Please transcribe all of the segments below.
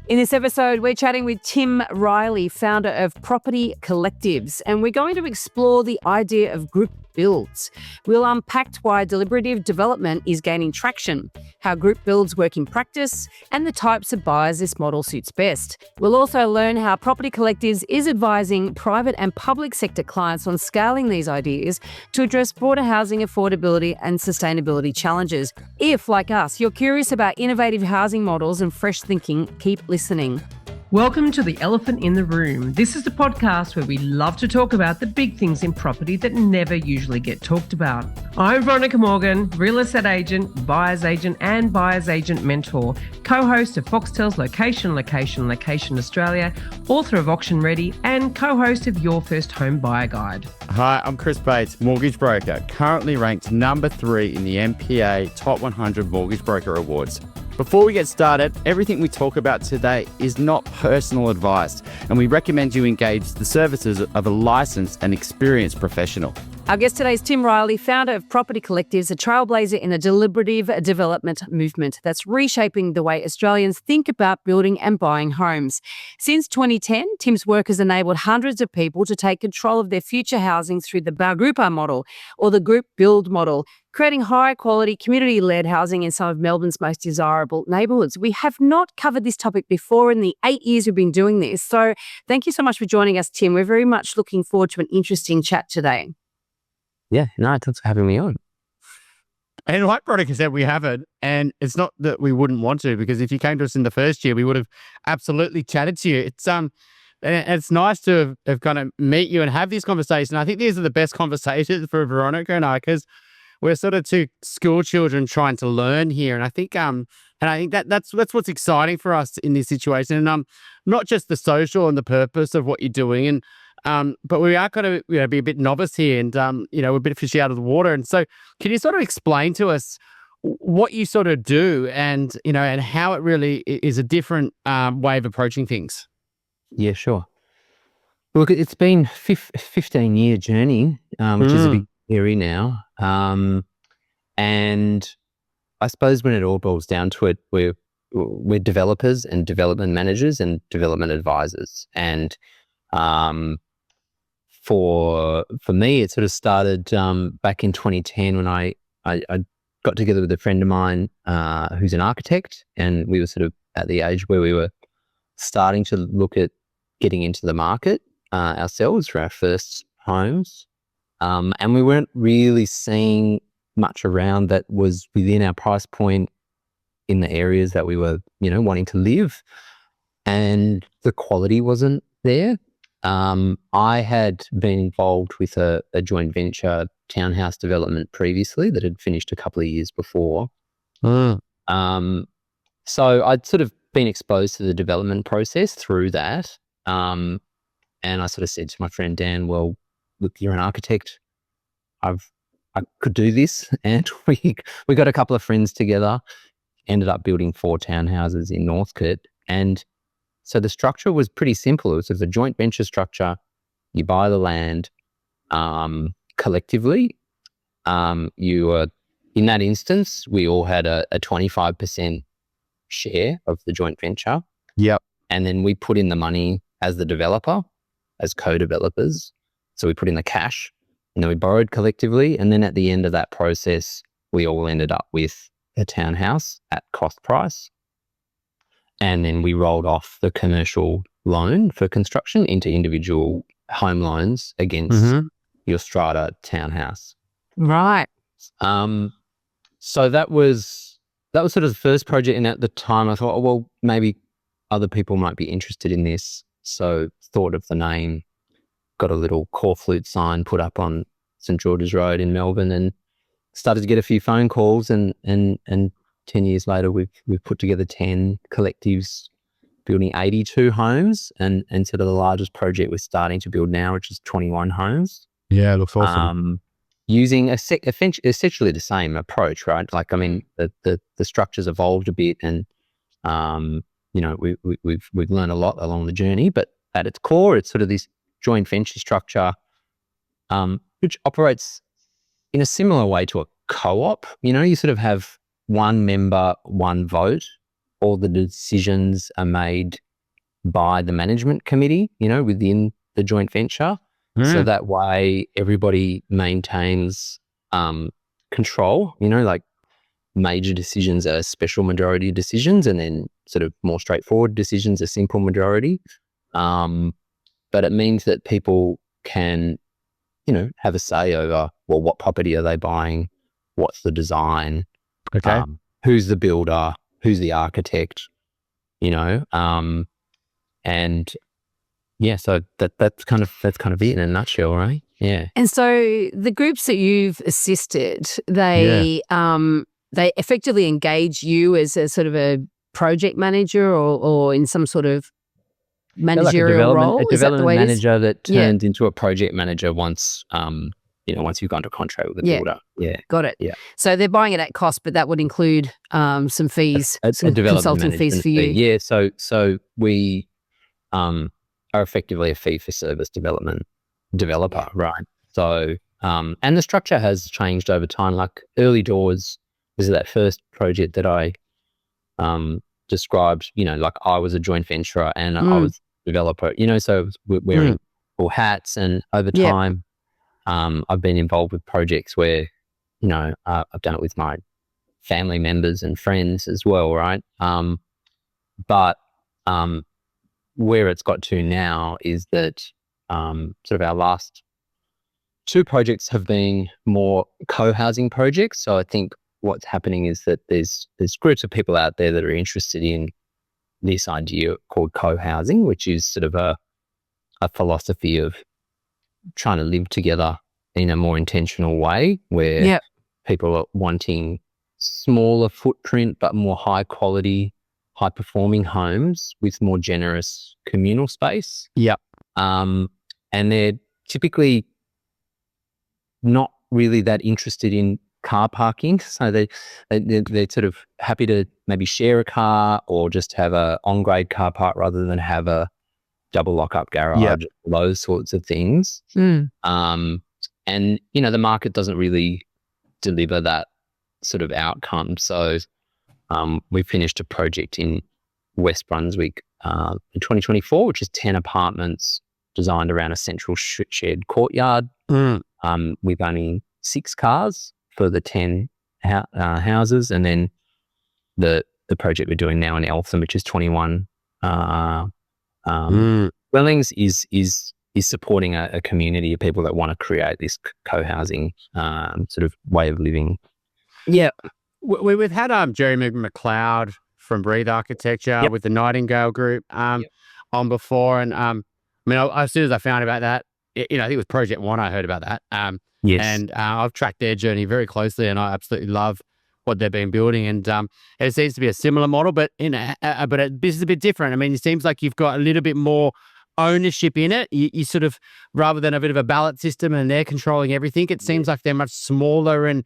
In this episode, we're chatting with Tim Riley, founder of Property Collectives, and we're going to explore the idea of group builds. We'll unpack why deliberative development is gaining traction, how group builds work in practice, and the types of buyers this model suits best. We'll also learn how Property Collectives is advising private and public sector clients on scaling these ideas to address broader housing affordability and sustainability challenges. If, like us, you're curious about innovative housing models and fresh thinking, keep listening. Welcome to The Elephant in the Room. This is the podcast where we love to talk about the big things in property that never usually get talked about. I'm Veronica Morgan, real estate agent, buyer's agent and buyer's agent mentor, co-host of Foxtel's Location Australia, author of Auction Ready and co-host of Your First Home Buyer Guide. Hi, I'm Chris Bates, mortgage broker, currently ranked number 3 in the MPA Top 100 Mortgage Broker Awards. Before we get started, everything we talk about today is not personal advice, and we recommend you engage the services of a licensed and experienced professional. Our guest today is Tim Riley, founder of Property Collectives, a trailblazer in the deliberative development movement that's reshaping the way Australians think about building and buying homes. Since 2010, Tim's work has enabled hundreds of people to take control of their future housing through the Baugrupa model or the group build model, creating high-quality, community-led housing in some of Melbourne's most desirable neighbourhoods. We have not covered this topic before in the 8 years we've been doing this, so thank you so much for joining us, Tim. We're very much looking forward to an interesting chat today. Yeah, no, thanks for having me on. And like Veronica said, we haven't, and it's not that we wouldn't want to, because if you came to us in the first year, we would have absolutely chatted to you. It's nice to have kind of meet you and have this conversation. I think these are the best conversations for Veronica and I, because we're sort of two school children trying to learn here, and I think that's what's exciting for us in this situation, and not just the social and the purpose of what you're doing, and but we are going to be a bit novice here, and we're a bit fishy out of the water, and so can you sort of explain to us what you sort of do, and and how it really is a different way of approaching things? Yeah, sure. Look, it's been 15-year journey, which is a big theory now. And I suppose when it all boils down to it, we're developers and development managers and development advisors. And for me, it sort of started back in 2010 when I got together with a friend of mine who's an architect, and we were sort of at the age where we were starting to look at getting into the market ourselves for our first homes. And we weren't really seeing much around that was within our price point in the areas that we were, wanting to live. And the quality wasn't there. I had been involved with a joint venture townhouse development previously that had finished a couple of years before. So I'd sort of been exposed to the development process through that. And I sort of said to my friend Dan, well, look, you're an architect. I could do this, and we got a couple of friends together, ended up building 4 townhouses in Northcote. And so the structure was pretty simple. It was a joint venture structure. You buy the land collectively. You were, in that instance, we all had a 25% share of the joint venture. Yep. And then we put in the money as the developer, as co-developers. So we put in the cash, and then we borrowed collectively. And then at the end of that process, we all ended up with a townhouse at cost price. And then we rolled off the commercial loan for construction into individual home loans against your strata townhouse. Right. So that was sort of the first project. And at the time I thought, oh, well, maybe other people might be interested in this. So thought of the name, got a little core flute sign put up on St. George's Road in Melbourne, and started to get a few phone calls, and 10 years later we've put together 10 collectives building 82 homes, and sort of the largest project we're starting to build now, which is 21 homes. Yeah, it looks awesome. Using essentially the same approach, right? Like, I mean, the structure's evolved a bit, and we've learned a lot along the journey, but at its core, it's sort of this joint venture structure, which operates in a similar way to a co-op. You sort of have one member, one vote, all the decisions are made by the management committee, within the joint venture. So that way everybody maintains control, like major decisions are special majority decisions, and then sort of more straightforward decisions are simple majority. But it means that people can, have a say over, well, what property are they buying? What's the design? Okay. Who's the builder? Who's the architect? And yeah, so that's kind of it in a nutshell, right? Yeah. And so the groups that you've assisted, they effectively engage you as a sort of a project manager or in some sort of managerial role. A development manager that turns Yeah. into a project manager once once you've gone to contract with the builder. Yeah. Got it. Yeah. So they're buying it at cost, but that would include some fees, some development consulting fees management for you. fee. Yeah. So we are effectively a fee for service development developer, right? So and the structure has changed over time. Like early doors was that first project that I described, like I was a joint venturer and I was a developer, so we're wearing all hats, and over time I've been involved with projects where, I've done it with my family members and friends as well, right? But where it's got to now is that sort of our last two projects have been more co-housing projects. So I think what's happening is that there's groups of people out there that are interested in this idea called co-housing, which is sort of a philosophy of trying to live together in a more intentional way, where people are wanting smaller footprint but more high quality, high performing homes with more generous communal space. Yep. And they're typically not really that interested in car parking. So they're sort of happy to maybe share a car or just have a on-grade car park rather than have a double lock-up garage, those sorts of things. And, the market doesn't really deliver that sort of outcome. So we finished a project in West Brunswick in 2024, which is 10 apartments designed around a central shared courtyard with only 6 cars for the 10 houses. And then the project we're doing now in Eltham, which is 21 dwellings, is supporting a community of people that want to create this co-housing sort of way of living. Yeah. We've had Jeremy McLeod from Breathe Architecture with the Nightingale Group on before. And as soon as I found about that, I think it was Project One, I heard about that. Yes. And I've tracked their journey very closely, and I absolutely love what they've been building. And it seems to be a similar model, but this is a bit different. I mean, it seems like you've got a little bit more ownership in it. You sort of, rather than a bit of a ballot system and they're controlling everything, it seems like they're much smaller. And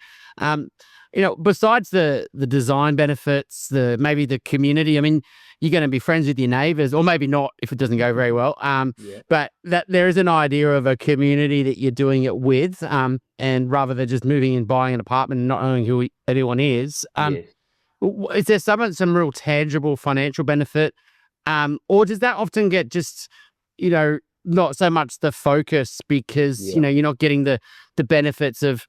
besides the design benefits, maybe the community, I mean, you're going to be friends with your neighbors, or maybe not if it doesn't go very well. But that there is an idea of a community that you're doing it with, and rather than just moving and buying an apartment and not knowing who everyone is. Is there some real tangible financial benefit, or does that often get just, not so much the focus because you're not getting the benefits of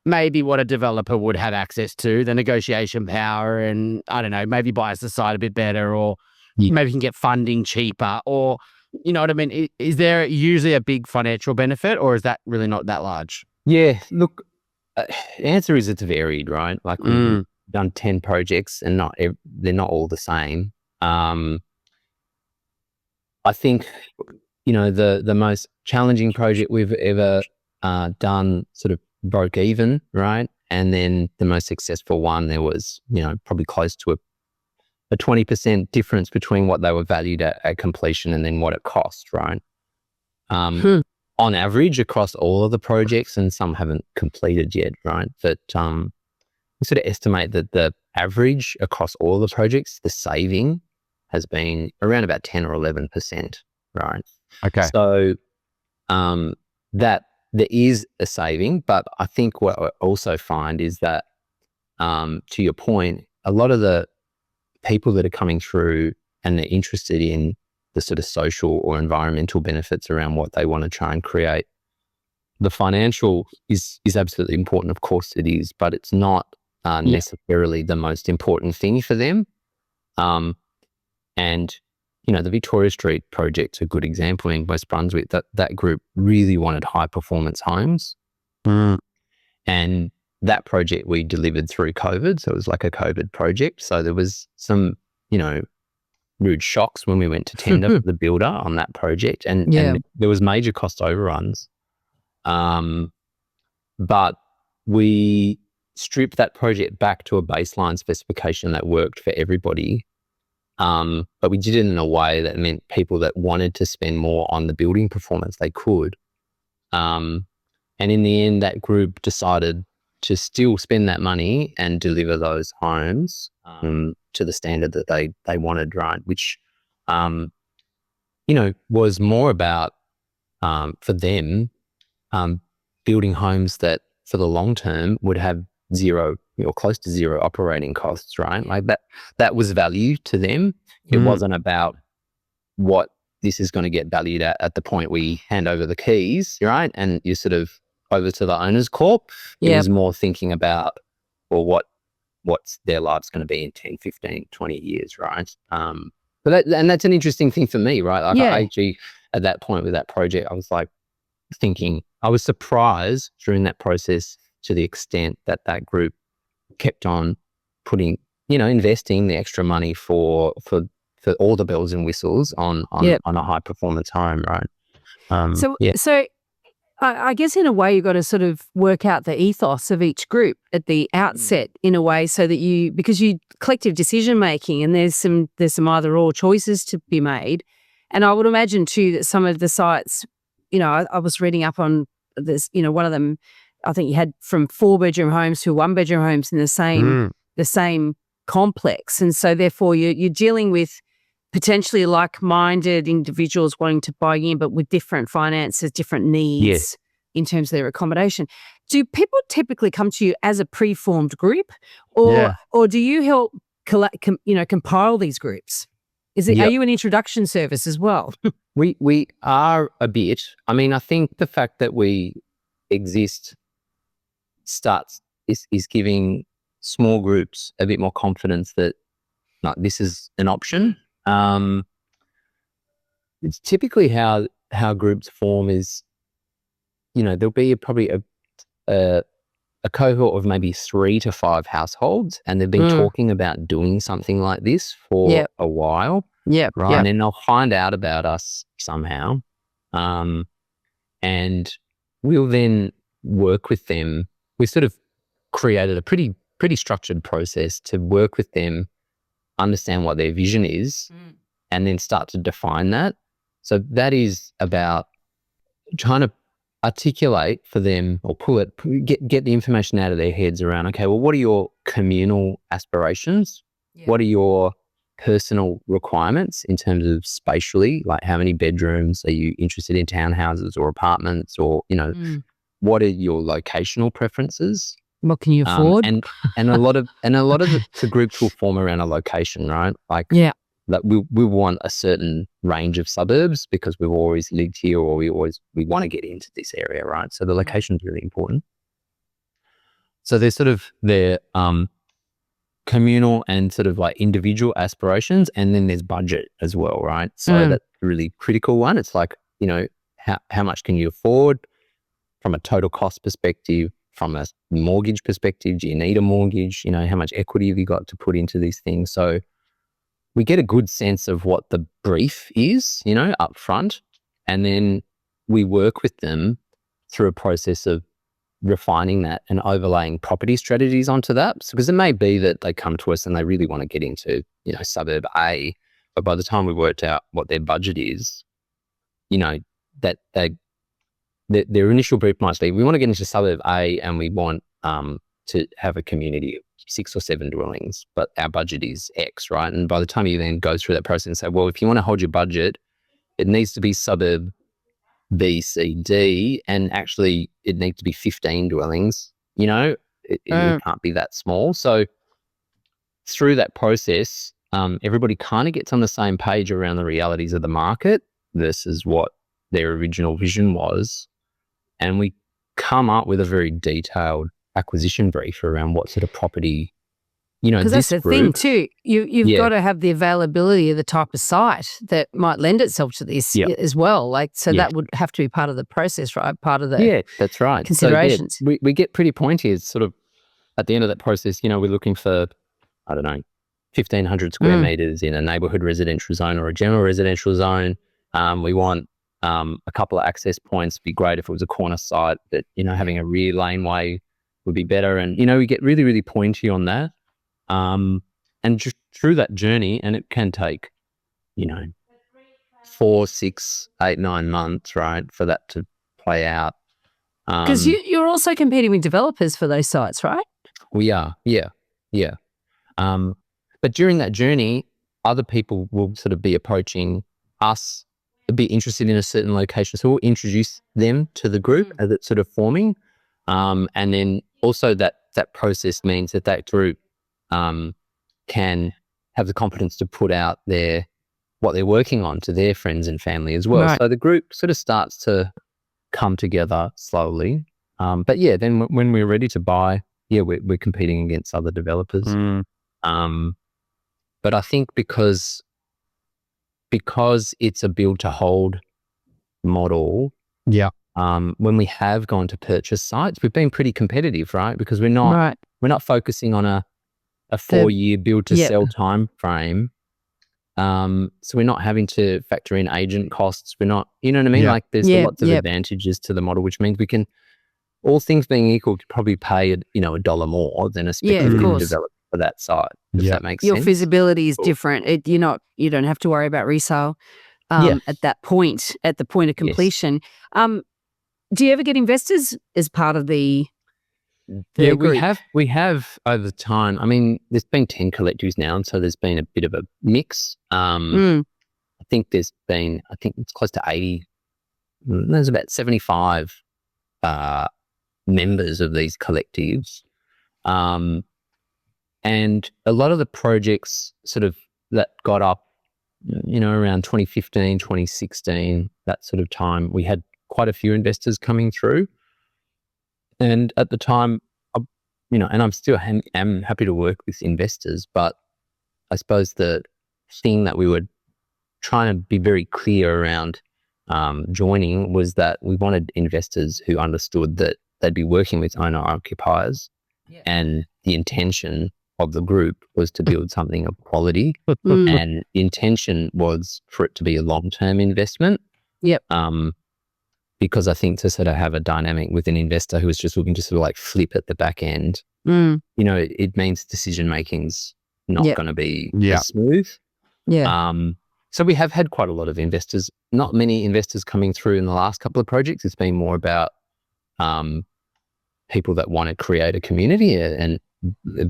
maybe what a developer would have access to, the negotiation power, and I don't know, maybe buys the site a bit better, or maybe you can get funding cheaper, or you know what I mean? Is there usually a big financial benefit, or is that really not that large? Yeah, look, the answer is it's varied, right? Like we've done 10 projects and they're not all the same. I think, the most challenging project we've ever done sort of broke even, right? And then the most successful one, there was, probably close to a 20% difference between what they were valued at completion and then what it cost, right? On average across all of the projects, and some haven't completed yet, right? But we sort of estimate that the average across all the projects, the saving has been around about 10 or 11%, right? Okay. So that there is a saving, but I think what I also find is that, to your point, a lot of the people that are coming through and they're interested in the sort of social or environmental benefits around what they want to try and create. The financial is absolutely important, of course it is, but it's not necessarily the most important thing for them. And the Victoria Street project's a good example in West Brunswick. That group really wanted high performance homes, and that project we delivered through COVID, so it was like a COVID project. So there was some rude shocks when we went to tender for the builder on that project, and there was major cost overruns. But we stripped that project back to a baseline specification that worked for everybody. But we did it in a way that meant people that wanted to spend more on the building performance, they could. And in the end, that group decided to still spend that money and deliver those homes to the standard that they wanted, right? Which, was more about, for them, building homes that for the long term would have zero or close to zero operating costs, right? Like that was value to them. It wasn't about what this is going to get valued at the point we hand over the keys, right? And you're sort of over to the owner's corp. It was more thinking about, well, what's their life's going to be in 10, 15, 20 years, right? But that's an interesting thing for me, right? Like I actually, at that point with that project, I was like thinking, I was surprised during that process to the extent that group kept on putting, investing the extra money for all the bells and whistles on a high performance home, right? So I guess in a way you've got to sort of work out the ethos of each group at the outset in a way, so that because you collective decision making, and there's some either or choices to be made. And I would imagine too that some of the sites, I was reading up on this, one of them, I think you had from 4-bedroom homes to 1-bedroom homes in the same complex. And so therefore you're dealing with potentially like-minded individuals wanting to buy in, but with different finances, different needs in terms of their accommodation. Do people typically come to you as a pre-formed group, or do you help compile these groups? Are you an introduction service as well? We are a bit. I mean, I think the fact that we exist is giving small groups a bit more confidence that this is an option. It's typically how groups form is, there'll be probably a cohort of maybe 3 to 5 households, and they've been talking about doing something like this for a while. Right. And then they'll find out about us somehow. And we'll then work with them. We sort of created a pretty structured process to work with them, understand what their vision is, and then start to define that. So that is about trying to articulate for them, or get the information out of their heads around, okay, well, what are your communal aspirations? What are your personal requirements in terms of spatially, like how many bedrooms are you interested in, townhouses or apartments, or, what are your locational preferences? What can you afford? And a lot of the groups will form around a location, right? Like that we want a certain range of suburbs because we've always lived here, or we want to get into this area, right? So the location is really important. So there's sort of their communal and sort of like individual aspirations, and then there's budget as well, right? So that's a really critical one. It's like, how much can you afford from a total cost perspective, from a mortgage perspective? Do you need a mortgage? How much equity have you got to put into these things? So we get a good sense of what the brief is, up front, and then we work with them through a process of refining that and overlaying property strategies onto that. Because it may be that they come to us and they really want to get into, suburb A, but by the time we worked out what their budget is, that their initial brief might be, we want to get into suburb A and we want to have a community of 6 or 7 dwellings, but our budget is X, right? And by the time you then go through that process and say, well, if you want to hold your budget, it needs to be suburb B, C, D, and actually it needs to be 15 dwellings, it can't be that small. So through that process, everybody kind of gets on the same page around the realities of the market versus what their original vision was. And we come up with a very detailed acquisition brief around what sort of property, Because that's this the thing group. too. You've Yeah. got to have the availability of the type of site that might lend itself to this Yeah. as well. So Yeah. that would have to be part of the process, right? Part of the Yeah, that's right. considerations. So, we get pretty pointy. It's sort of at the end of that process, we're looking for, I don't know, 1,500 square meters in a neighborhood residential zone or a general residential zone. We want a couple of access points. It'd be great if it was a corner site, but, having a rear laneway would be better. And, we get really, really pointy on that. And just through that journey, and it can take, 4, 6, 8, 9 months, right, for that to play out. Because you're also competing with developers for those sites, right? We are, yeah. But during that journey, other people will sort of be approaching us, be interested in a certain location. So we'll introduce them to the group as it's sort of forming. And then also that process means that group can have the confidence to put out what they're working on to their friends and family as well. Right. So the group sort of starts to come together slowly. But yeah, then when we're ready to buy, we're competing against other developers. But I think because it's a build to hold model, when we have gone to purchase sites, we've been pretty competitive, right? Because we're not focusing on a 4-year build to sell time frame. So we're not having to factor in agent costs. We're not, you know what I mean? Like there's lots of advantages to the model, which means we can, all things being equal, could probably pay $1 more than a speculative developer for that site. If that makes Your sense. feasibility is different. You don't have to worry about resale at that point, at the point of completion. Yes. Do you ever get investors as part of the group? We have over time. I mean, there's been 10 collectives now, and so there's been a bit of a mix. I think it's close to 80. There's about 75 members of these collectives. And a lot of the projects sort of that got up, around 2015, 2016, that sort of time, we had quite a few investors coming through. And at the time, and I'm still am happy to work with investors, but I suppose the thing that we were trying to be very clear around joining was that we wanted investors who understood that they'd be working with owner-occupiers, and the intention of the group was to build something of quality, and the intention was for it to be a long-term investment. Because I think to sort of have a dynamic with an investor who is just looking to sort of like flip at the back end, it means decision making's not going to be as smooth. So we have had quite a lot of investors, not many investors coming through in the last couple of projects. It's been more about people that want to create a community and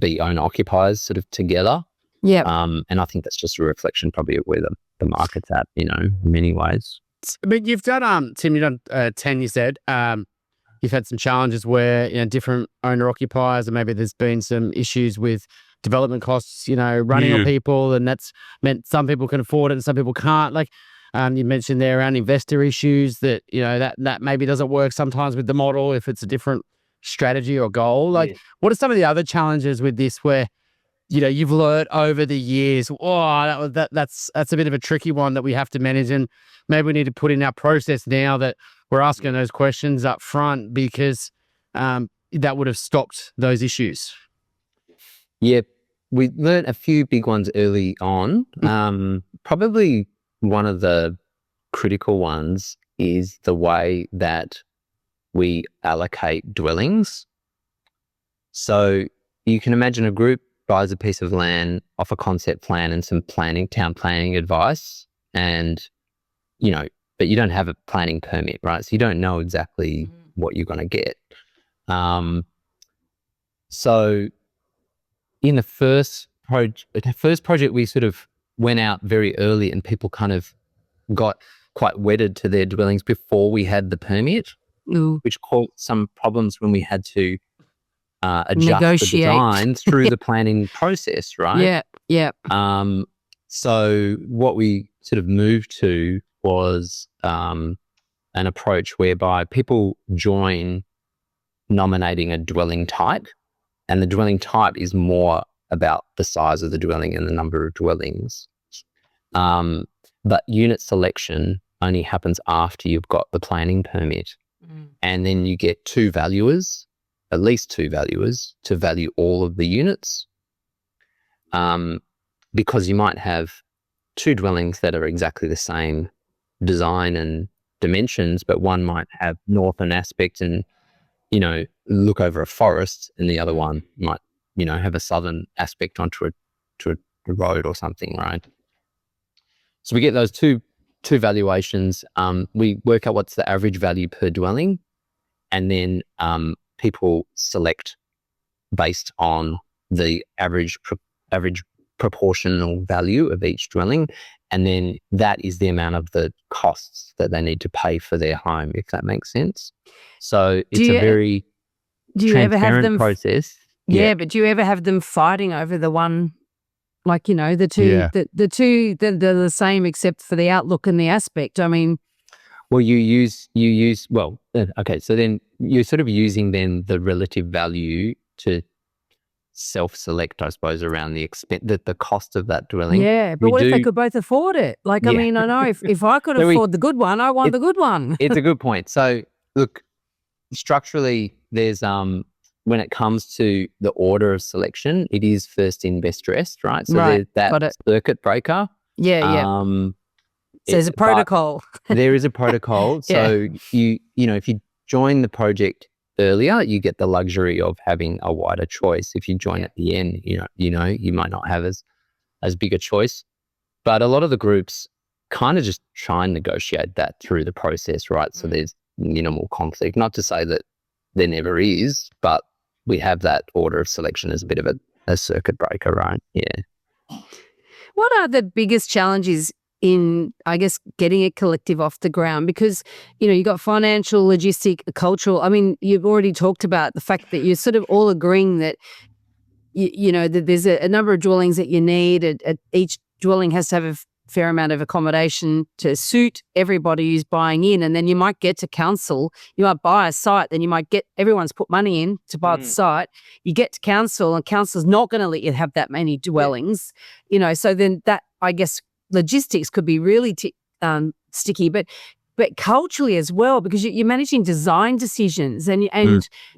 be owner occupiers sort of together. And I think that's just a reflection probably of where the market's at, in many ways. But you've done, Tim, you've done 10, you said. You've had some challenges where, different owner occupiers, and maybe there's been some issues with development costs, running on people, and that's meant some people can afford it and some people can't. Like you mentioned there around investor issues that, that maybe doesn't work sometimes with the model if it's a different strategy or goal. Like what are some of the other challenges with this where, you've learned over the years, that's a bit of a tricky one that we have to manage, and maybe we need to put in our process now that we're asking those questions up front, because that would have stopped those issues. Yeah, we learned a few big ones early on. Probably one of the critical ones is the way that we allocate dwellings. So you can imagine a group buys a piece of land off a concept plan and some town planning advice, and, but you don't have a planning permit, right? So you don't know exactly what you're going to get. So in the first project, we sort of went out very early, and people kind of got quite wedded to their dwellings before we had the permit, which caused some problems when we had to adjust the design through the planning process, right? Yeah. So what we sort of moved to was an approach whereby people join nominating a dwelling type, and the dwelling type is more about the size of the dwelling and the number of dwellings. But unit selection only happens after you've got the planning permit. And then you get two valuers, at least two valuers, to value all of the units. Because you might have two dwellings that are exactly the same design and dimensions, but one might have northern aspect and, look over a forest, and the other one might, have a southern aspect onto a road or something, right? So we get those two valuations. We work out what's the average value per dwelling, and then people select based on the average proportional value of each dwelling, and then that is the amount of the costs that they need to pay for their home, if that makes sense. So it's a very transparent process. Yeah, but do you ever have them fighting over the one, like, the two, the two, they're the same except for the outlook and the aspect? I mean, well, okay, so then you're sort of using then the relative value to self-select, I suppose, around the cost of that dwelling. Yeah, but what if they could both afford it? Like, I mean, I know if I could afford the good one, I want the good one. It's a good point. So look, structurally, there's when it comes to the order of selection, it is first in, best dressed, right? So there's that circuit breaker. Yeah. So there's a protocol. There is a protocol. So if you join the project earlier, you get the luxury of having a wider choice. If you join at the end, you might not have as big a choice. But a lot of the groups kind of just try and negotiate that through the process, right? So there's minimal conflict. Not to say that there never is, but we have that order of selection as a bit of a circuit breaker, right? Yeah. What are the biggest challenges in, I guess, getting a collective off the ground? Because, you've got financial, logistic, cultural. I mean, you've already talked about the fact that you're sort of all agreeing that, that there's a number of dwellings that you need. Each dwelling has to have a fair amount of accommodation to suit everybody who's buying in. And then you might get to council, you might buy a site, then you might get, everyone's put money in to buy the site. You get to council and council's not going to let you have that many dwellings, so then that, I guess, logistics could be really sticky, but culturally as well, because you're managing design decisions and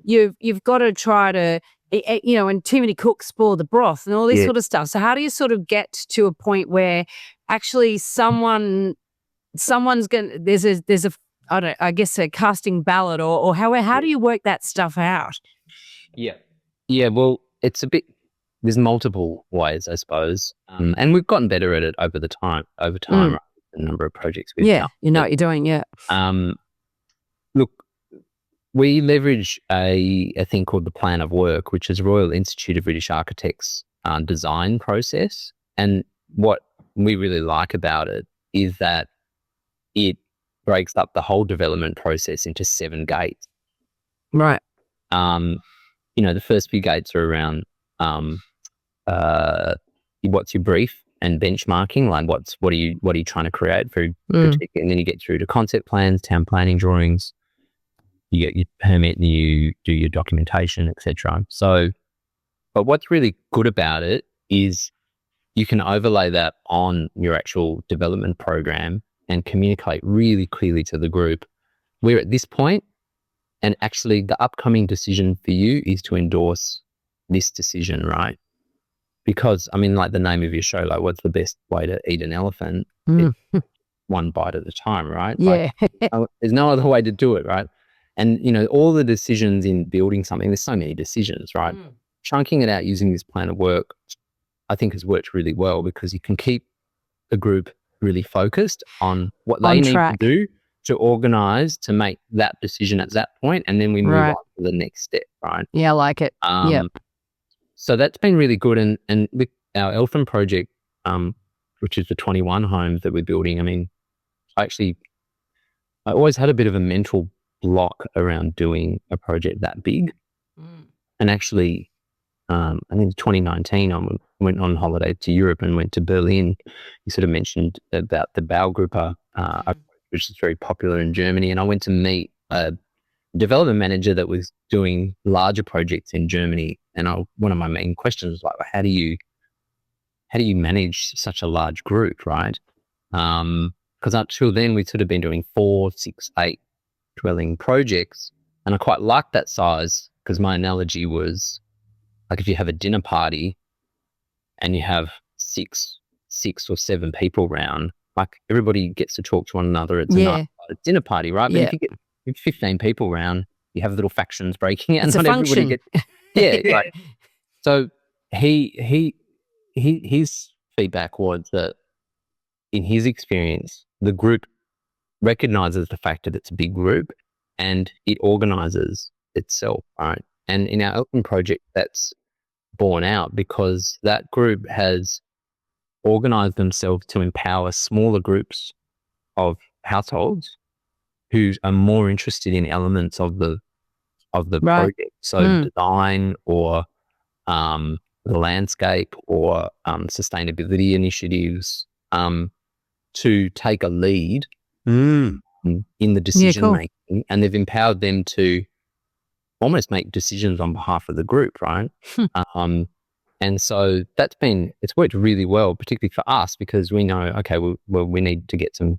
you've got to try to, and too many cooks spoil the broth and all this sort of stuff. So how do you sort of get to a point where actually someone's going to, there's a I don't know, I guess a casting ballot or how do you work that stuff out? Yeah. Well, it's a bit, there's multiple ways, I suppose. And we've gotten better at it over time, right? The number of projects we've done. You know what you're doing, Look, we leverage a thing called the Plan of Work, which is Royal Institute of British Architects design process. And what we really like about it is that it breaks up the whole development process into 7 gates. Right. The first few gates are around what's your brief and benchmarking, like what are you trying to create for and then you get through to concept plans, town planning drawings, you get your permit and you do your documentation, etc. So, but what's really good about it is you can overlay that on your actual development program and communicate really clearly to the group. We're at this point, and actually the upcoming decision for you is to endorse this decision, right? Because, I mean, like the name of your show, like what's the best way to eat an elephant? It's one bite at a time, right? Yeah. There's no other way to do it, right? And, all the decisions in building something, there's so many decisions, right? Chunking it out using this plan of work, I think has worked really well because you can keep the group really focused on what they need to do to organise to make that decision at that point, and then we move on to the next step, right? Yeah, I like it. So that's been really good. And with our Elephant project, which is the 21 homes that we're building, I mean, I always had a bit of a mental block around doing a project that big. And actually, I think 2019, I went on holiday to Europe and went to Berlin. You sort of mentioned about the Baugruppe, which is very popular in Germany. And I went to meet a development manager that was doing larger projects in Germany. And one of my main questions was like, how do you manage such a large group, right? Because until then, we'd sort of been doing 4, 6, 8 dwelling projects. And I quite liked that size because my analogy was like if you have a dinner party and you have six or 7 people around, like everybody gets to talk to one another. It's a nice dinner party, right? But if you get 15 people around, you have little factions breaking out. It's and a not function. Everybody right. So his feedback was that in his experience, the group recognizes the fact that it's a big group and it organizes itself, right? And in our open project, that's borne out because that group has organized themselves to empower smaller groups of households who are more interested in elements of the project. So design or the landscape or sustainability initiatives to take a lead in the decision making, and they've empowered them to almost make decisions on behalf of the group, right? And so it's worked really well, particularly for us, because we know, okay, we need to get some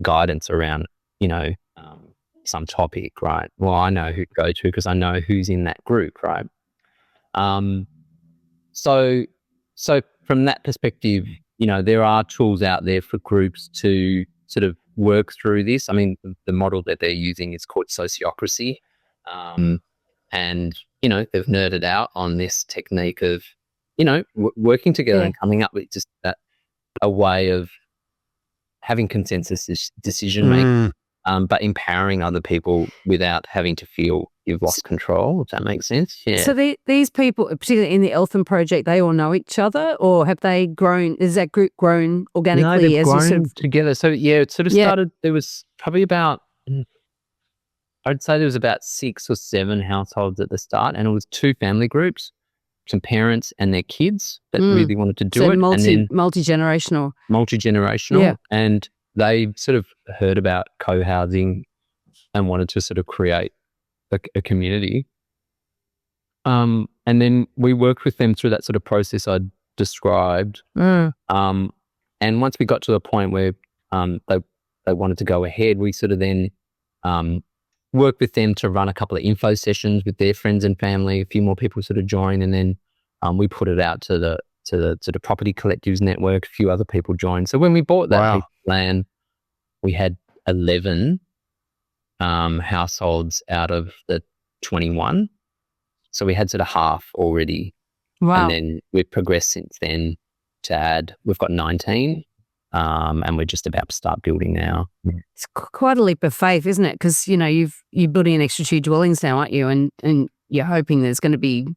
guidance around, some topic, right? Well, I know who to go to because I know who's in that group, right? So from that perspective, there are tools out there for groups to sort of work through this. I mean, the model that they're using is called sociocracy. And, they've nerded out on this technique of, working together and coming up with just a way of having consensus decision making, but empowering other people without having to feel you've lost control, if that makes sense. Yeah. So these people, particularly in the Eltham project, they all know each other, or have they grown? Is that group grown organically? No, they've as grown you sort of together. So it sort of started. There was probably about, I'd say there was about 6 or 7 households at the start, and it was 2 family groups, some parents and their kids that really wanted to do it. And then multi-generational. Multi-generational. And they sort of heard about co-housing and wanted to sort of create a community. And then we worked with them through that sort of process I described. And once we got to the point where they wanted to go ahead, we sort of then worked with them to run a couple of info sessions with their friends and family. A few more people sort of joined, and then we put it out to the sort of property collectives network. A few other people joined. So when we bought that piece of land, we had 11 households out of the 21. So we had sort of half already. Wow. And then we've progressed since then to add, we've got 19. And we're just about to start building now. It's quite a leap of faith, isn't it? Because, you're building an extra 2 dwellings now, aren't you? And you're hoping there's going to be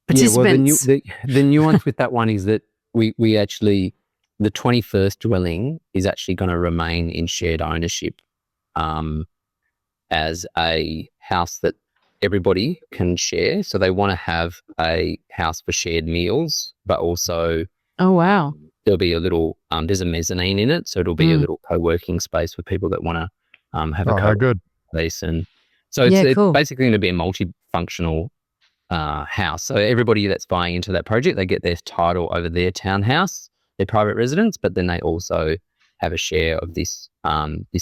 participants. Yeah, well, the nuance with that one is that we actually, the 21st dwelling is actually going to remain in shared ownership as a house that everybody can share. So they want to have a house for shared meals, but also... Oh, wow. There'll be a little, there's a mezzanine in it. So it'll be a little co-working space for people that want to have a co-working space. And so it's basically going to be a multifunctional house. So everybody that's buying into that project, they get their title over their townhouse, their private residence, but then they also have a share of this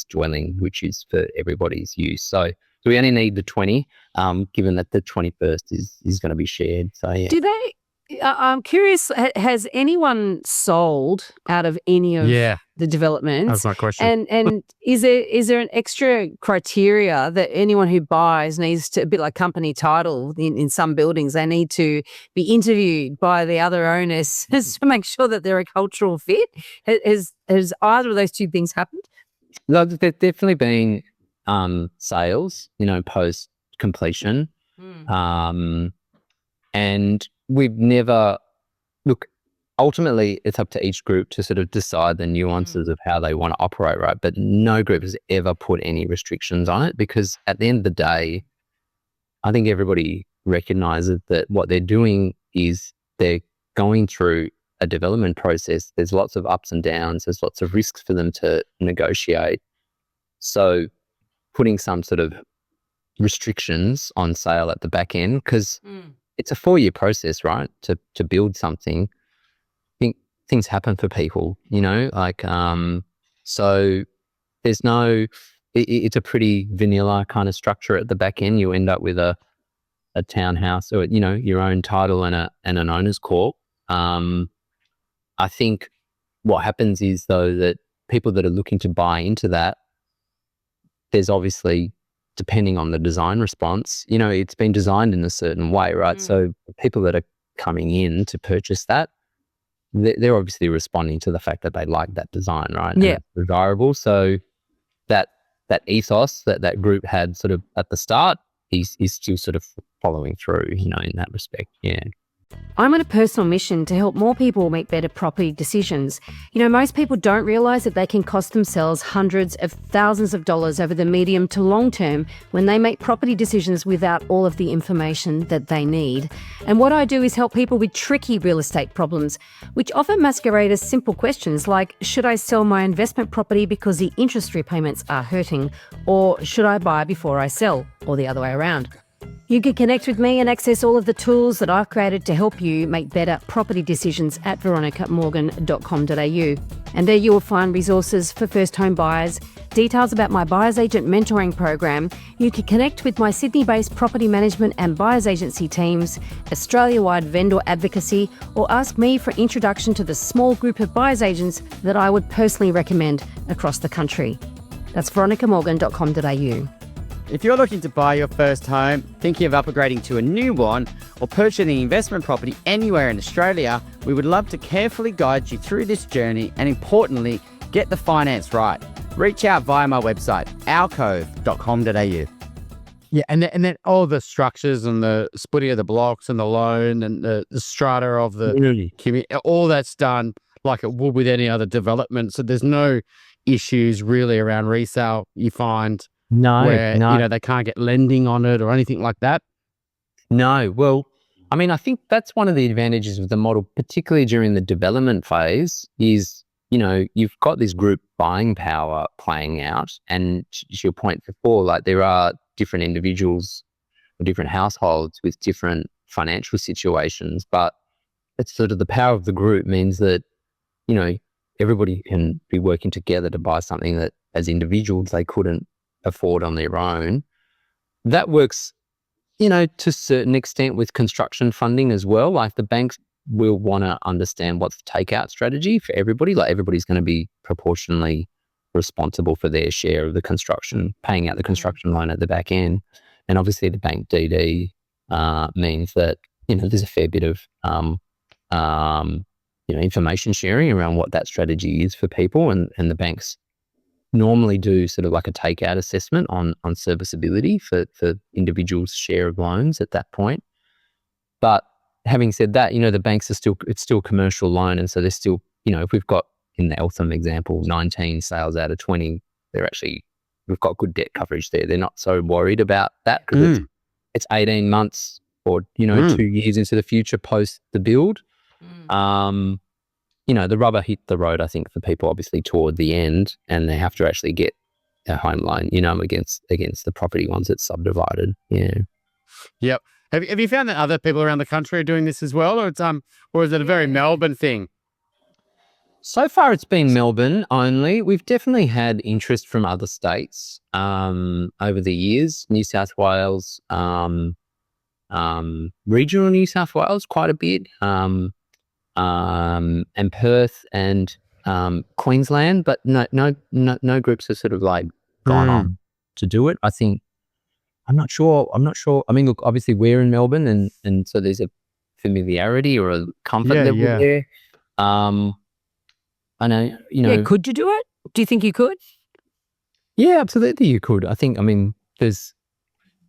dwelling, which is for everybody's use. So we only need the 20, given that the 21st is going to be shared. So yeah. Do they? I'm curious, has anyone sold out of any of the developments? That's my question. And is there an extra criteria that anyone who buys needs to, a bit like company title in some buildings, they need to be interviewed by the other owners to make sure that they're a cultural fit? Has either of those 2 things happened? No, there's definitely been sales, post completion. And we've never, look, ultimately it's up to each group to sort of decide the nuances of how they want to operate, right? But no group has ever put any restrictions on it, because at the end of the day, I think everybody recognizes that what they're doing is they're going through a development process. There's lots of ups and downs. There's lots of risks for them to negotiate. So putting some sort of restrictions on sale at the back end, because it's a 4-year process, right? To build something. I think things happen for people, so there's no, it's a pretty vanilla kind of structure at the back end. You end up with a townhouse or, your own title and an owner's corp. I think what happens is, though, that people that are looking to buy into that, there's obviously, depending on the design response, it's been designed in a certain way, right? So people that are coming in to purchase that, they're obviously responding to the fact that they like that design, right? Yeah. And it's desirable. So that ethos that group had sort of at the start is still sort of following through, in that respect. Yeah. I'm on a personal mission to help more people make better property decisions. Most people don't realise that they can cost themselves hundreds of thousands of dollars over the medium to long term when they make property decisions without all of the information that they need. And what I do is help people with tricky real estate problems, which often masquerade as simple questions like, should I sell my investment property because the interest repayments are hurting? Or should I buy before I sell? Or the other way around. You can connect with me and access all of the tools that I've created to help you make better property decisions at veronicamorgan.com.au. And there you will find resources for first home buyers, details about my buyer's agent mentoring program. You can connect with my Sydney-based property management and buyer's agency teams, Australia-wide vendor advocacy, or ask me for introduction to the small group of buyer's agents that I would personally recommend across the country. That's veronicamorgan.com.au. If you're looking to buy your first home, thinking of upgrading to a new one, or purchasing an investment property anywhere in Australia, we would love to carefully guide you through this journey and, importantly, get the finance right. Reach out via my website, alcove.com.au. Yeah, and then all the structures and the splitting of the blocks and the loan and the strata of the community, all that's done like it would with any other development. So there's no issues really around resale, you find. Where they can't get lending on it or anything like that? No. Well, I think that's one of the advantages of the model, particularly during the development phase, is, you've got this group buying power playing out. And to your point before, like there are different individuals or different households with different financial situations, but it's sort of the power of the group means that, everybody can be working together to buy something that as individuals they couldn't afford on their own. That works, to a certain extent with construction funding as well. Like the banks will want to understand what's the takeout strategy for everybody. Like everybody's going to be proportionally responsible for their share of the construction, paying out the construction loan at the back end. And obviously the bank DD means that, there's a fair bit of, information sharing around what that strategy is for people, and the banks normally do sort of like a takeout assessment on serviceability for individuals' share of loans at that point. But having said that, the banks it's still a commercial loan. And so they're still, if we've got in the Eltham example, 19 sales out of 20, we've got good debt coverage there. They're not so worried about that because it's 18 months or, 2 years into the future post the build. The rubber hit the road, I think, for people obviously toward the end, and they have to actually get a home loan, against the property once it's subdivided. Yeah. Yep. Have you found that other people around the country are doing this as well, or is it a very Melbourne thing? So far, it's been Melbourne only. We've definitely had interest from other states over the years. New South Wales, regional New South Wales, quite a bit. And Perth and Queensland, but no groups have sort of like gone on to do it. I'm not sure. I mean, look, obviously we're in Melbourne, and so there's a familiarity or a comfort level there. I know, Yeah, could you do it? Do you think you could? Yeah, absolutely, you could. There's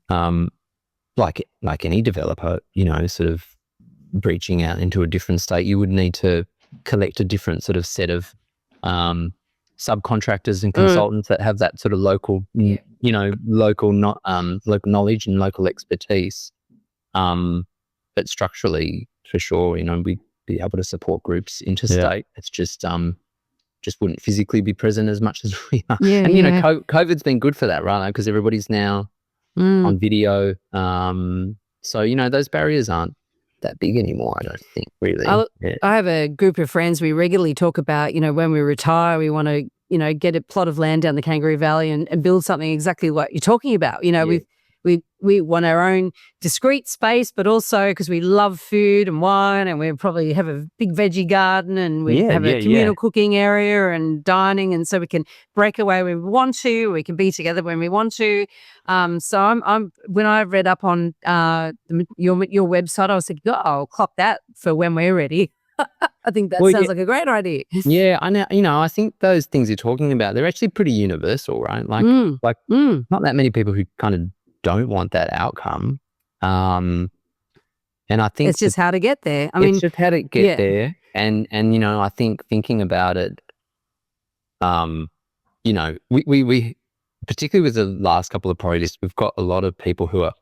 like any developer, sort of breaching out into a different state, you would need to collect a different sort of set of subcontractors and consultants that have that sort of local, local knowledge and local expertise. But structurally, for sure, we'd be able to support groups interstate. It's just wouldn't physically be present as much as we are. Yeah, And yeah. COVID's been good for that, right? Because everybody's now on video. So those barriers aren't that big anymore, I don't think, really. I have a group of friends we regularly talk about, when we retire, we want to, get a plot of land down the Kangaroo Valley and build something exactly what you're talking about. We want our own discrete space, but also because we love food and wine, and we probably have a big veggie garden, and we have a communal cooking area and dining, and so we can break away when we want to. We can be together when we want to. So I'm when I read up on your website, I was thinking, oh, I'll clock that for when we're ready. I think that sounds like a great idea. Yeah, I know. I think those things you're talking about, they're actually pretty universal, right? Like not that many people who kind of don't want that outcome. And I think it's just how to get there. It's just how to get there. And I think thinking about it, we particularly with the last couple of projects, we've got a lot of people who are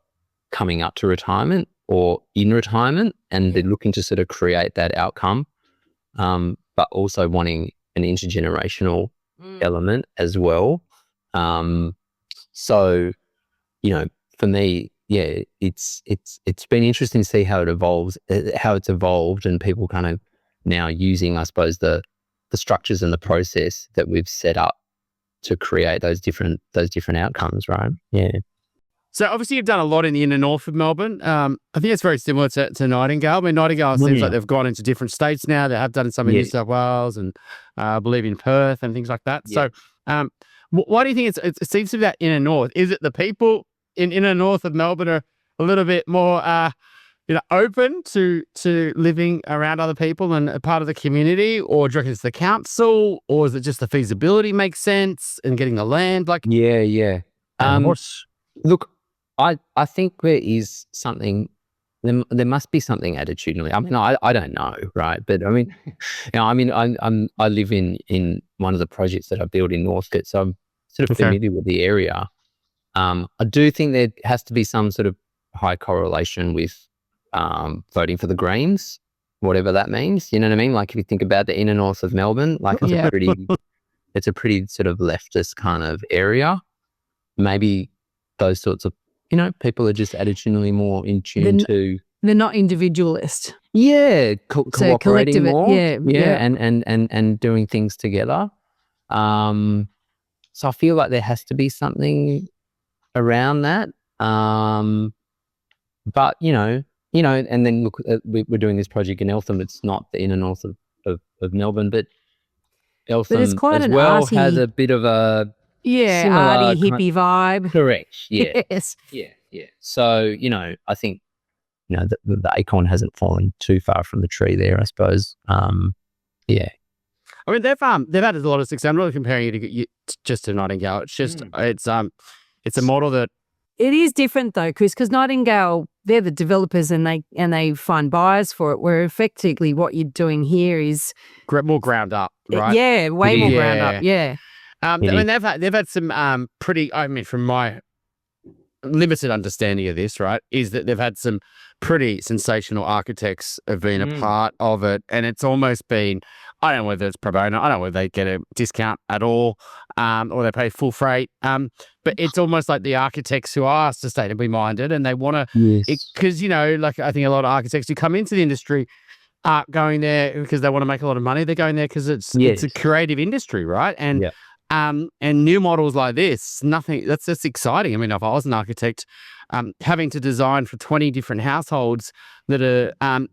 coming up to retirement or in retirement, and they're looking to sort of create that outcome, but also wanting an intergenerational element as well. So, for me, it's been interesting to see how it evolves, how it's evolved, and people kind of now using, I suppose, the structures and the process that we've set up to create those different outcomes, right? Yeah. So obviously you've done a lot in the inner north of Melbourne. I think it's very similar to Nightingale. I mean, Nightingale seems like they've gone into different states now. They have done some in New South Wales and I believe in Perth and things like that. Yeah. So why do you think it seems to be that inner north? Is it the people in inner north of Melbourne are a little bit more open to living around other people and a part of the community, or do you reckon it's the council, or is it just the feasibility makes sense and getting the land? Look, I think there is something. There must be something attitudinally. I mean, I don't know, right? But I mean, I live in one of the projects that I built in Northcote, so I'm sort of familiar with the area. I do think there has to be some sort of high correlation with voting for the Greens, whatever that means. You know what I mean? Like if you think about the inner north of Melbourne, like it's a pretty sort of leftist kind of area. Maybe those sorts of people are just attitudinally more in tune to. They're not individualist. Yeah, cooperating more. And doing things together. So I feel like there has to be something around that. But and then look, we're doing this project in Eltham. It's not the inner north of Melbourne, but Eltham it's quite as an well arty, has a bit of a arty hippie vibe. Correct. Yeah. Yes. Yeah. So I think the acorn hasn't fallen too far from the tree there, I suppose. Yeah. I mean, they've had a lot of success. I'm not comparing you just to Nightingale. It's just it's a model that. It is different though, Chris, because Nightingale, they're the developers and they find buyers for it. Where effectively what you're doing here is more ground up, right? Yeah, way more ground up. Yeah. I mean, they've had some pretty. I mean, from my limited understanding of this, right, is that they've had some pretty sensational architects have been a part of it, and it's almost been. I don't know whether it's pro bono. I don't know whether they get a discount at all, or they pay full freight. But it's almost like the architects who are sustainably minded and they want to, because like I think a lot of architects who come into the industry aren't going there because they want to make a lot of money. They're going there because it's a creative industry, right? And new models like this, that's exciting. I mean, if I was an architect, having to design for 20 different households that are, and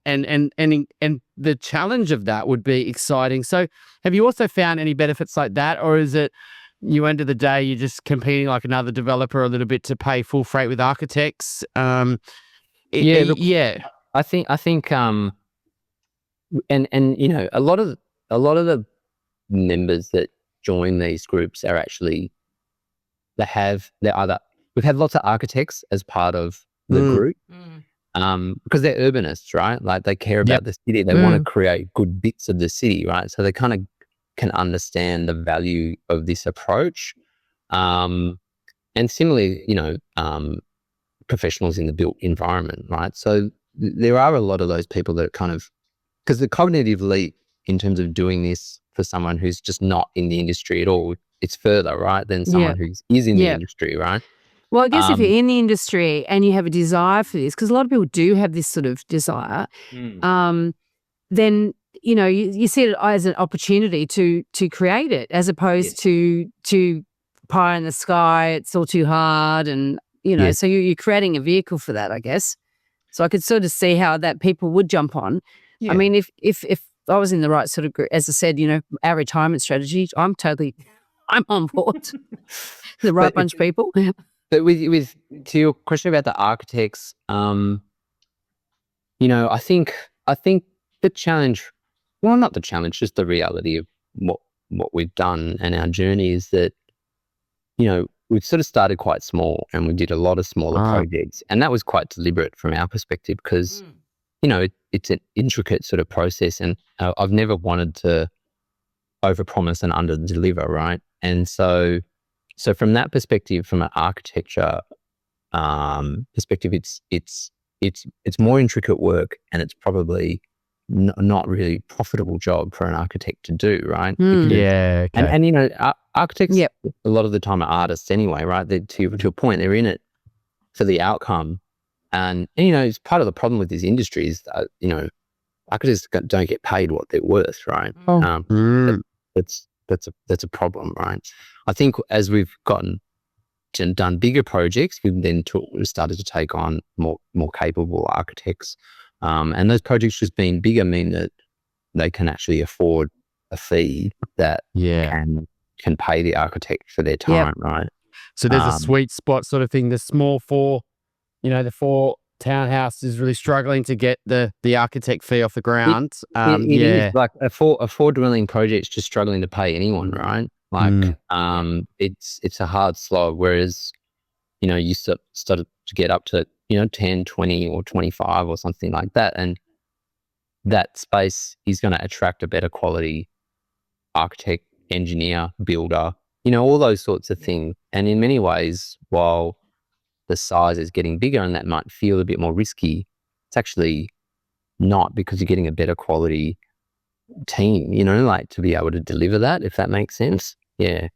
the challenge of that would be exciting. So have you also found any benefits like that, or is it end of the day, you're just competing like another developer a little bit to pay full freight with architects? I think, and a lot of the members that join these groups are actually, we've had lots of architects as part of the group, because they're urbanists, right? Like they care about the city. They want to create good bits of the city, right? So they kind of can understand the value of this approach. And similarly, professionals in the built environment, right? So there are a lot of those people that kind of, because the cognitive leap in terms of doing this for someone who's just not in the industry at all, it's further, right, than someone who is in the industry, right? Well, I guess if you're in the industry and you have a desire for this, because a lot of people do have this sort of desire, then you see it as an opportunity to create it, as opposed to pie in the sky. It's all too hard, and so you're creating a vehicle for that, I guess. So I could sort of see how that people would jump on. Yeah. I mean, if I was in the right sort of group, as I said, our retirement strategy, I'm on board. The right bunch of people. But with to your question about the architects, I think the challenge, well, not the challenge, just the reality of what we've done and our journey is that, we've sort of started quite small and we did a lot of smaller projects, and that was quite deliberate from our perspective because, it's an intricate sort of process, and I've never wanted to overpromise and underdeliver, right? And so from that perspective, from an architecture perspective, it's more intricate work, and it's probably not really profitable job for an architect to do, right? Okay. And architects a lot of the time are artists anyway, right? To a point, they're in it for the outcome, and it's part of the problem with this industry is that architects don't get paid what they're worth, right? That's a problem, right? I think as we've done bigger projects, we've started to take on more capable architects, and those projects just being bigger mean that they can actually afford a fee that can pay the architect for their time, right? So there's a sweet spot sort of thing. The small the 4 townhouses really struggling to get the architect fee off the ground. It is like a four dwelling project's just struggling to pay anyone, right? Like, it's a hard slog. Whereas, you started to get up to 10, 20, or 25 or something like that, and that space is going to attract a better quality architect, engineer, builder, all those sorts of things. And in many ways, while the size is getting bigger and that might feel a bit more risky, it's actually not, because you're getting a better quality team, to be able to deliver that, if that makes sense. Yeah.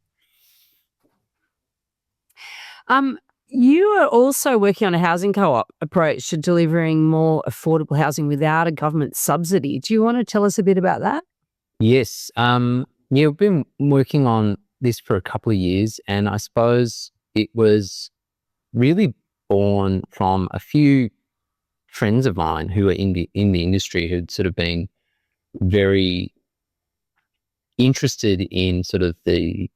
You are also working on a housing co-op approach to delivering more affordable housing without a government subsidy. Do you want to tell us a bit about that? Yes. We've been working on this for a couple of years, and I suppose it was really born from a few friends of mine who are in the industry who'd sort of been very interested in sort of the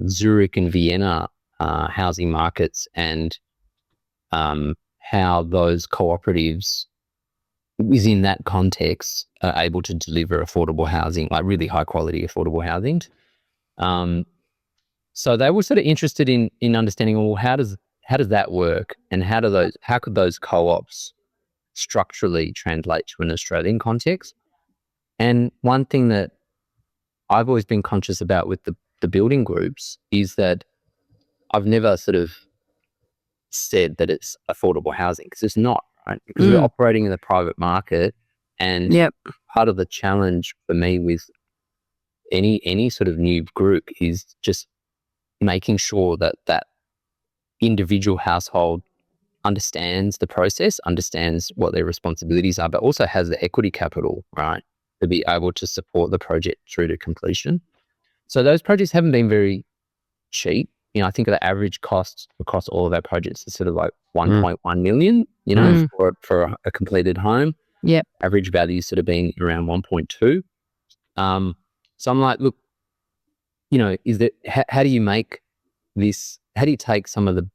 Zurich and Vienna housing markets, and how those cooperatives within that context are able to deliver affordable housing, like really high quality affordable housing. So they were sort of interested in understanding, well, how does that work, and how could those co-ops structurally translate to an Australian context? And one thing that I've always been conscious about with the building groups is that I've never sort of said that it's affordable housing, because it's not, right? Because we're operating in the private market, and part of the challenge for me with any sort of new group is just making sure that individual household understands the process, understands what their responsibilities are, but also has the equity capital, right, to be able to support the project through to completion. So those projects haven't been very cheap. I think the average cost across all of our projects is sort of like 1.1 million, for a completed home. Yep. Average value sort of being around 1.2. So I'm like, look, how do you make this, how do you take some of the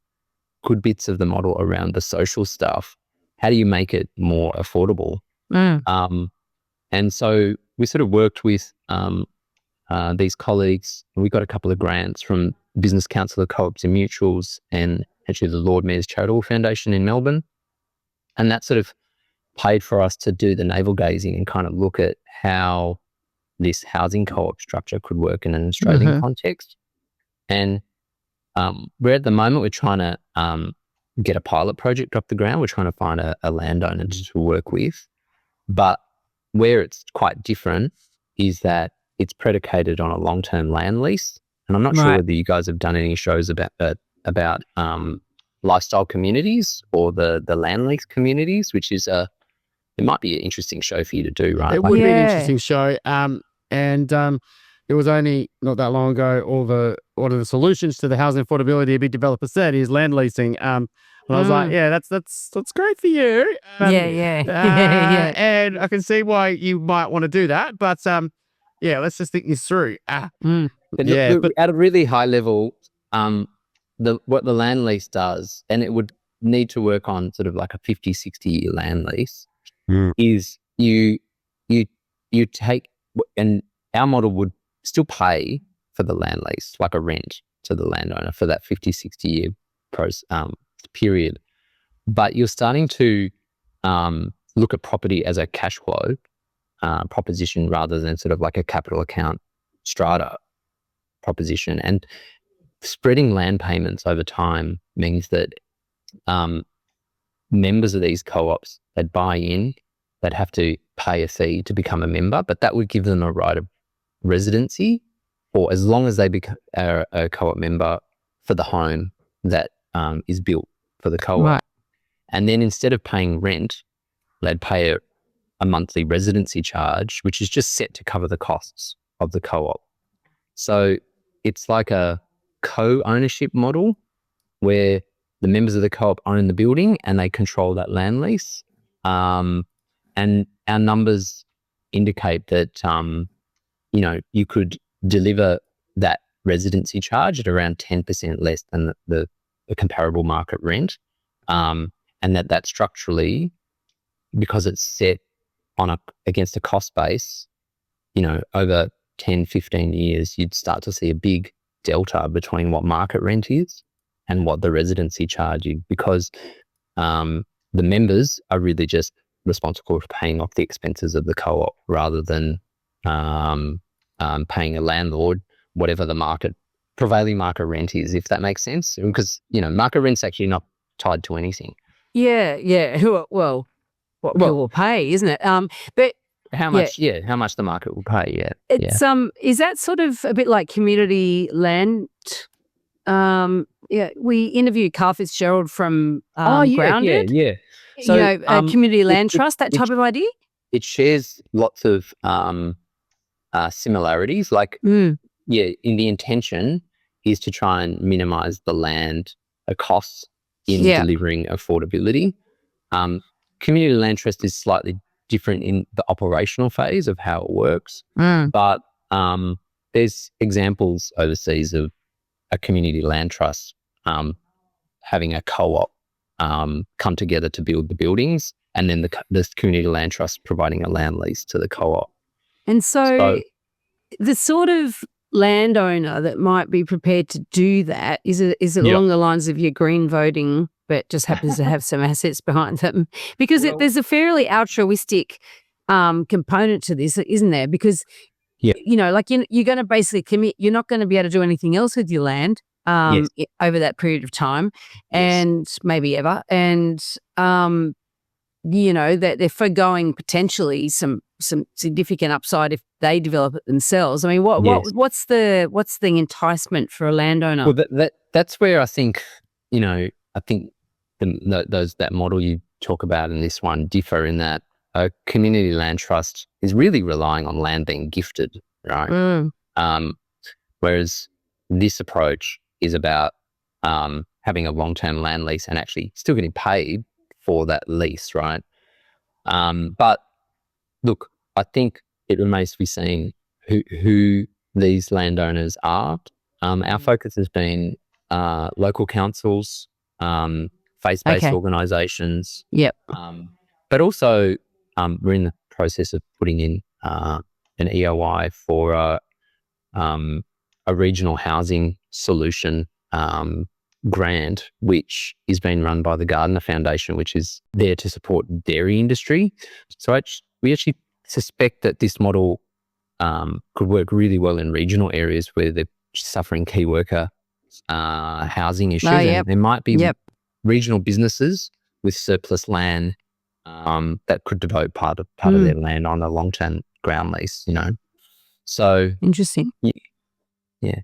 good bits of the model around the social stuff? How do you make it more affordable? And so we sort of worked with these colleagues. We got a couple of grants from Business Council of Co-ops and Mutuals, and actually the Lord Mayor's Charitable Foundation in Melbourne. And that sort of paid for us to do the navel gazing and kind of look at how this housing co-op structure could work in an Australian context. And we're at the moment, we're trying to get a pilot project off the ground. We're trying to find a landowner to work with. But where it's quite different is that it's predicated on a long-term land lease. And I'm not sure Right. whether you guys have done any shows about lifestyle communities or the land lease communities, which is it might be an interesting show for you to do, right? It would be an Yeah. interesting show. It was only not that long ago, all of the solutions to the housing affordability a big developer said is land leasing. And I was like, yeah, that's great for you. Yeah. And I can see why you might want to do that. But yeah, let's just think this through. But Yeah, look, at a really high level, what the land lease does, and it would need to work on sort of like a 50, 60-year land lease, is you take, and our model would still pay for the land lease, like a rent to the landowner for that 50, 60-year period. But you're starting to look at property as a cash flow proposition rather than sort of like a capital account strata proposition. And spreading land payments over time means that members of these co-ops that buy in, they'd have to pay a fee to become a member, but that would give them a right of residency for as long as they are a co-op member for the home that is built for the co-op. Right. And then instead of paying rent, they'd pay a monthly residency charge, which is just set to cover the costs of the co-op. So it's like a co-ownership model where the members of the co-op own the building and they control that land lease. And our numbers indicate that, you could deliver that residency charge at around 10% less than the comparable market rent. And that structurally, because it's set against a cost base, over 10, 15 years, you'd start to see a big delta between what market rent is and what the residency charge is, because the members are really just responsible for paying off the expenses of the co-op rather than paying a landlord whatever the prevailing market rent is, if that makes sense. Because, market rent's actually not tied to anything. Yeah. Well, what people will pay, isn't it? But how much the market will pay, yeah. It's is that sort of a bit like community land? We interviewed Carl Fitzgerald from Grounded. Yeah. So, a community land trust, that type of idea? It shares lots of similarities. Like, in the intention is to try and minimize the land costs in delivering affordability. Community land trust is slightly different in the operational phase of how it works. But there's examples overseas of a community land trust having a co-op come together to build the buildings, and then the community land trust providing a land lease to the co-op. And so the sort of landowner that might be prepared to do that, is it along the lines of your green voting, but just happens to have some assets behind them? Because there's a fairly altruistic component to this, isn't there? Because, you're going to basically commit, you're not going to be able to do anything else with your land over that period of time, and maybe ever. And, that they're foregoing potentially some significant upside if they develop it themselves. I mean, what's the enticement for a landowner? Well, that's where I think, that model you talk about and this one differ in that a community land trust is really relying on land being gifted, right? Whereas this approach is about having a long-term land lease and actually still getting paid for that lease, right? But look, I think it remains to be seen who these landowners are. Our focus has been local councils, faith-based organisations. But also we're in the process of putting in an EOI for a regional housing solution grant, which is being run by the Gardner Foundation, which is there to support dairy industry. So we actually suspect that this model could work really well in regional areas where they're suffering key worker housing issues. And there might be regional businesses with surplus land that could devote part of their land on a long-term ground lease, So Interesting. yeah.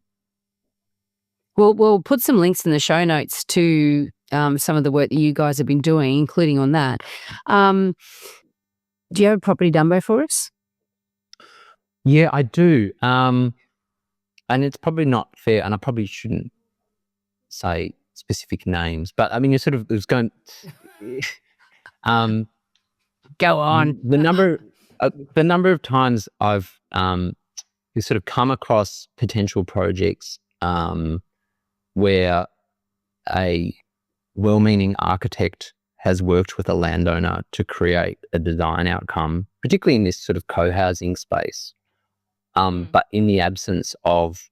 We'll put some links in the show notes to some of the work that you guys have been doing, including on that. Do you have a property Dumbo for us? Yeah, I do. And it's probably not fair, and I probably shouldn't say specific names, but I mean, it was going. Go on. The number of times I've you sort of come across potential projects where a well-meaning architect has worked with a landowner to create a design outcome, particularly in this sort of co-housing space, but in the absence of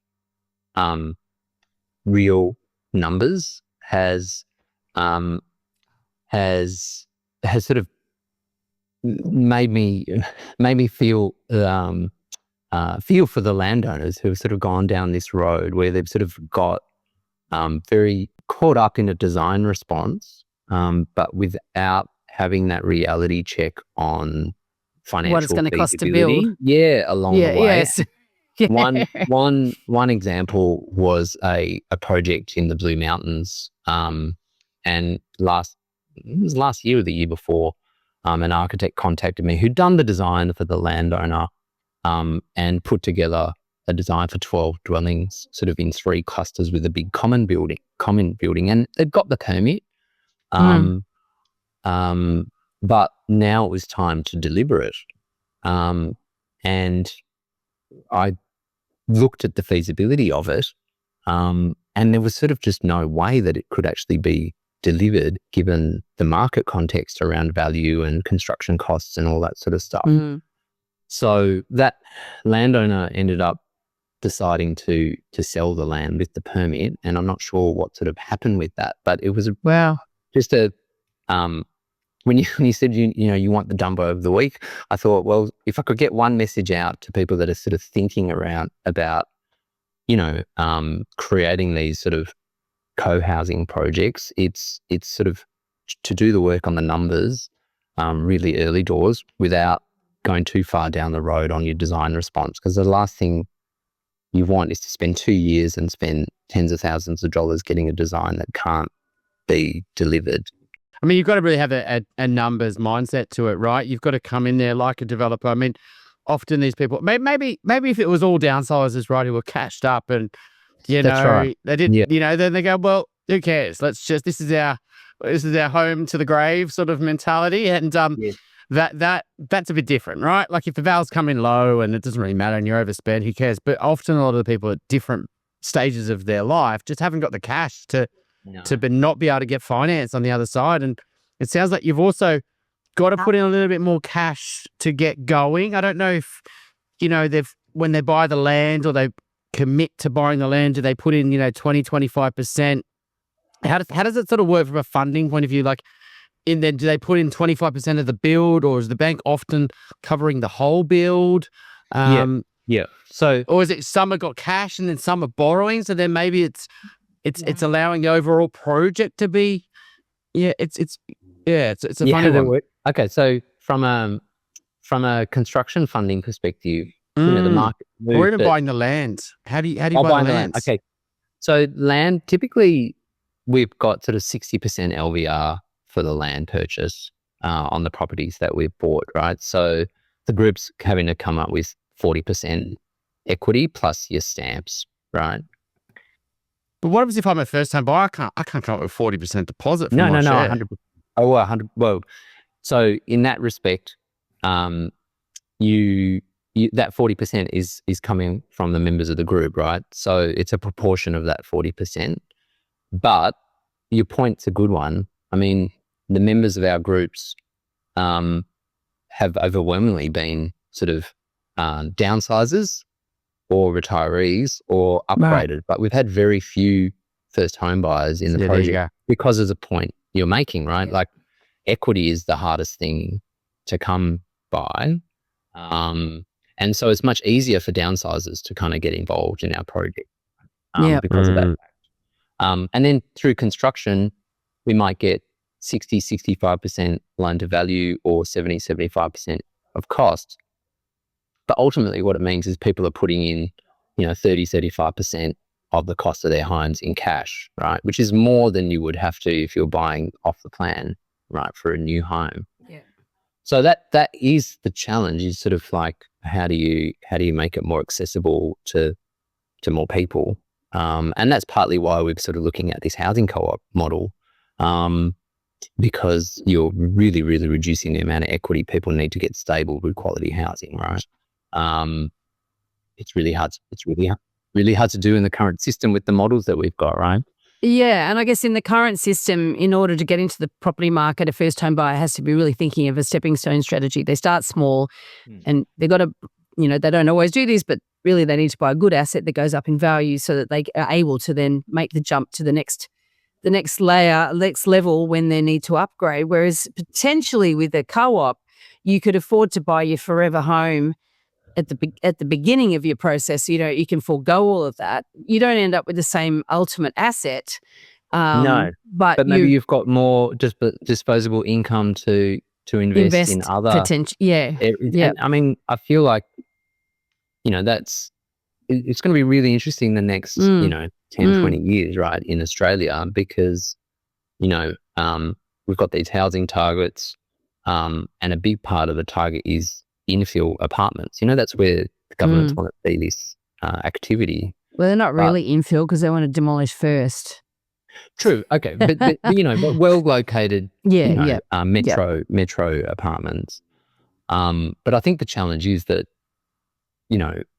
real numbers, has sort of made me feel for the landowners who have sort of gone down this road where they've sort of got very caught up in a design response, but without having that reality check on financial what it's going to cost to feasibility. build. Yeah, along the way. Yes. One example was a project in the Blue Mountains, and last year or the year before, an architect contacted me who'd done the design for the landowner, and put together a design for 12 dwellings, sort of in 3 clusters with a big common building, and they'd got the permit. But now it was time to deliver it, and I looked at the feasibility of it, and there was sort of just no way that it could actually be delivered given the market context around value and construction costs and all that sort of stuff. So that landowner ended up deciding to sell the land with the permit, and I'm not sure what sort of happened with that, but it was just a when you said you want the Dumbo of the week, I thought, well, if I could get one message out to people that are sort of thinking about creating these sort of co-housing projects, it's sort of to do the work on the numbers really early doors without going too far down the road on your design response, because the last thing you want is to spend 2 years and spend tens of thousands of dollars getting a design that can't be delivered. I mean, you've got to really have a numbers mindset to it, right? You've got to come in there like a developer. I mean, often these people, maybe if it was all downsizers, right, who were cashed up and, That's right. they did, then they go, well, who cares? This is our home to the grave sort of mentality. And that's a bit different, right? Like if the valves come in low and it doesn't really matter and you're overspent, who cares? But often a lot of the people at different stages of their life just haven't got the cash to not be able to get finance on the other side. And it sounds like you've also got to put in a little bit more cash to get going. I don't know if, when they buy the land or they commit to buying the land, do they put in, 20, 25%? How does it sort of work from a funding point of view? Like, do they put in 25% of the build, or is the bank often covering the whole build? Yeah. So, or is it some have got cash and then some are borrowing? So then maybe it's allowing the overall project to be, it's a funny one. Okay, so from a construction funding perspective, the market, or even buying the land. How do you buy the land? Okay, so land, typically we've got sort of 60% LVR for the land purchase on the properties that we've bought, right? So the group's having to come up with 40% equity plus your stamps, right? But what happens if I'm a first-time buyer? I can't come up with 40% deposit for my share. 100%. Oh, 100. Well, so in that respect, you that 40% is coming from the members of the group, right? So it's a proportion of that 40%. But your point's a good one. I mean, the members of our groups have overwhelmingly been sort of downsizers or retirees or upgraded, right. But we've had very few first home buyers in the project because of the point you're making, right? Like equity is the hardest thing to come by. And so it's much easier for downsizers to kind of get involved in our project because of that fact. And then through construction, we might get 60, 65% loan to value or 70, 75% of cost. But ultimately what it means is people are putting in, 30, 35% of the cost of their homes in cash, right? Which is more than you would have to if you're buying off the plan, right, for a new home. Yeah. So that is the challenge, is sort of like, how do you make it more accessible to more people? And that's partly why we're sort of looking at this housing co-op model, because you're really, really reducing the amount of equity people need to get stable, good quality housing, right? It's really hard. It's really hard to do in the current system with the models that we've got, right? Yeah, and I guess in the current system, in order to get into the property market, a first-home buyer has to be really thinking of a stepping stone strategy. They start small, and they've got to, they don't always do this, but really they need to buy a good asset that goes up in value so that they are able to then make the jump to the next level when they need to upgrade. Whereas potentially with a co-op, you could afford to buy your forever home at the beginning of your process. You can forego all of that. You don't end up with the same ultimate asset. No, but maybe you've got more disposable income to invest in other potential. Yeah. And, I mean, I feel like, it's going to be really interesting the next, 10, 20 years, right, in Australia, because, we've got these housing targets, and a big part of the target is infill apartments. That's where the governments want to see this activity. Well, they're not really infill because they want to demolish first. True. Okay. But but well located, metro apartments. But I think the challenge is that,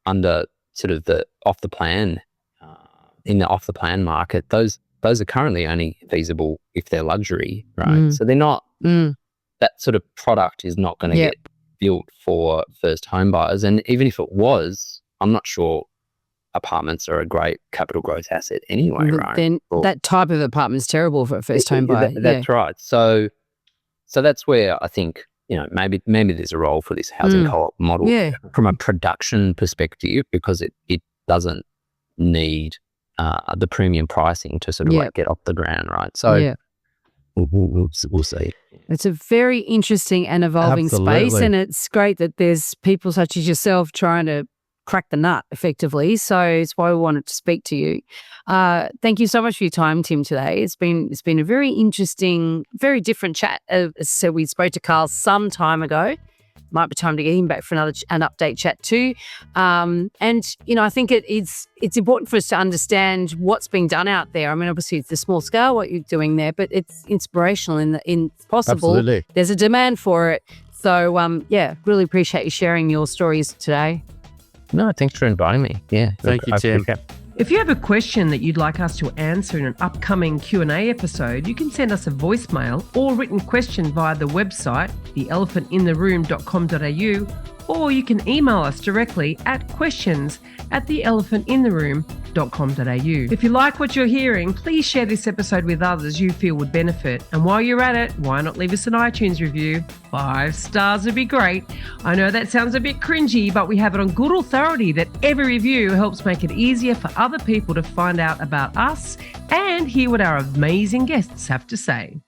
under sort of the off the plan, in the off the plan market, those are currently only feasible if they're luxury, right? So they're not, that sort of product is not going to get built for first home buyers. And even if it was, I'm not sure apartments are a great capital growth asset anyway, right? Then that type of apartment is terrible for a first home buyer. That's right. So that's where I think, maybe there's a role for this housing co-op model from a production perspective, because it doesn't need the premium pricing to sort of like get off the ground, right? So we'll see. It's a very interesting and evolving space, and it's great that there's people such as yourself trying to crack the nut effectively. So it's why we wanted to speak to you. Thank you so much for your time, Tim, today. It's been a very interesting, very different chat. So we spoke to Carl some time ago. Might be time to get him back for an update chat too. And I think it's important for us to understand what's being done out there. I mean, obviously it's the small scale what you're doing there, but it's inspirational in possible. Absolutely. There's a demand for it. So really appreciate you sharing your stories today. No, thanks for inviting me. Yeah, thank you, Tim. If you have a question that you'd like us to answer in an upcoming Q&A episode, you can send us a voicemail or written question via the website, theelephantintheroom.com.au, or you can email us directly at questions@theelephantintheroom.com.au. If you like what you're hearing, please share this episode with others you feel would benefit. And while you're at it, why not leave us an iTunes review? 5 stars would be great. I know that sounds a bit cringy, but we have it on good authority that every review helps make it easier for other people to find out about us and hear what our amazing guests have to say.